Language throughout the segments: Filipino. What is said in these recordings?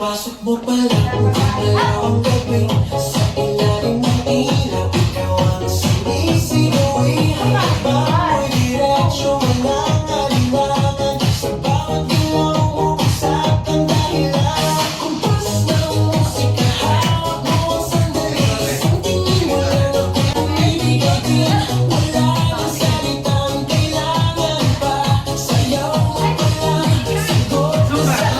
Pagpasok mo palang malawang gabi, sa ilalim ng ilaw, ikaw ang sinisigaw. Ihabang mo'y diretsyo, walang alinlangan, sa bawat ilaw mo bagsak ang dahilan. Kumpas ng musika, hawak mo ang sandali, ang tingin mo lang ako'y umibigay. Wala nang salitang kailangan pa, sayaw mo palang sagot na sa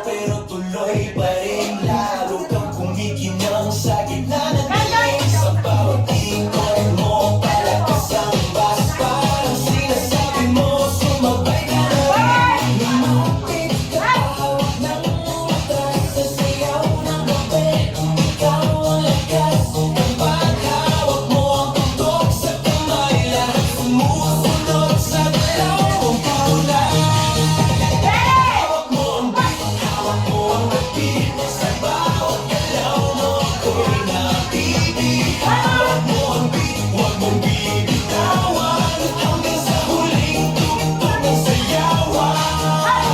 pero tuloy pa rin. Lalo kang kumikinang sa gitna ng dilim. Sa bawat ikot mo, palakas ang bas. Parang sinasabi mo, sumabay ka na rin. Lumapit ka, hawak ng mata, sa sayaw ng gabi. Ikaw ang lakas, kapag hawak mo ang tutok sa kamay. Lahat sumusunod sa galaw mong kulay. Sa bawat galaw mo ako'y nabibitawan. Hawak mo ang beat, huwag mong bibitawan, hanggang sa huling tugtog ng sayawan.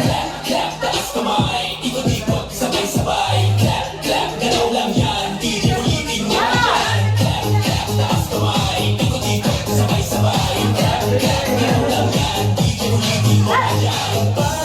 Clap, clap, taas kamay, ikot-ikot, sabay-sabay. Clap, clap, galaw lang yan, DJ ulitin mo na dyan. Clap, clap, taas kamay, ikot-ikot, sabay-sabay. Clap, clap, galaw lang yan, DJ ulitin mo na dyan.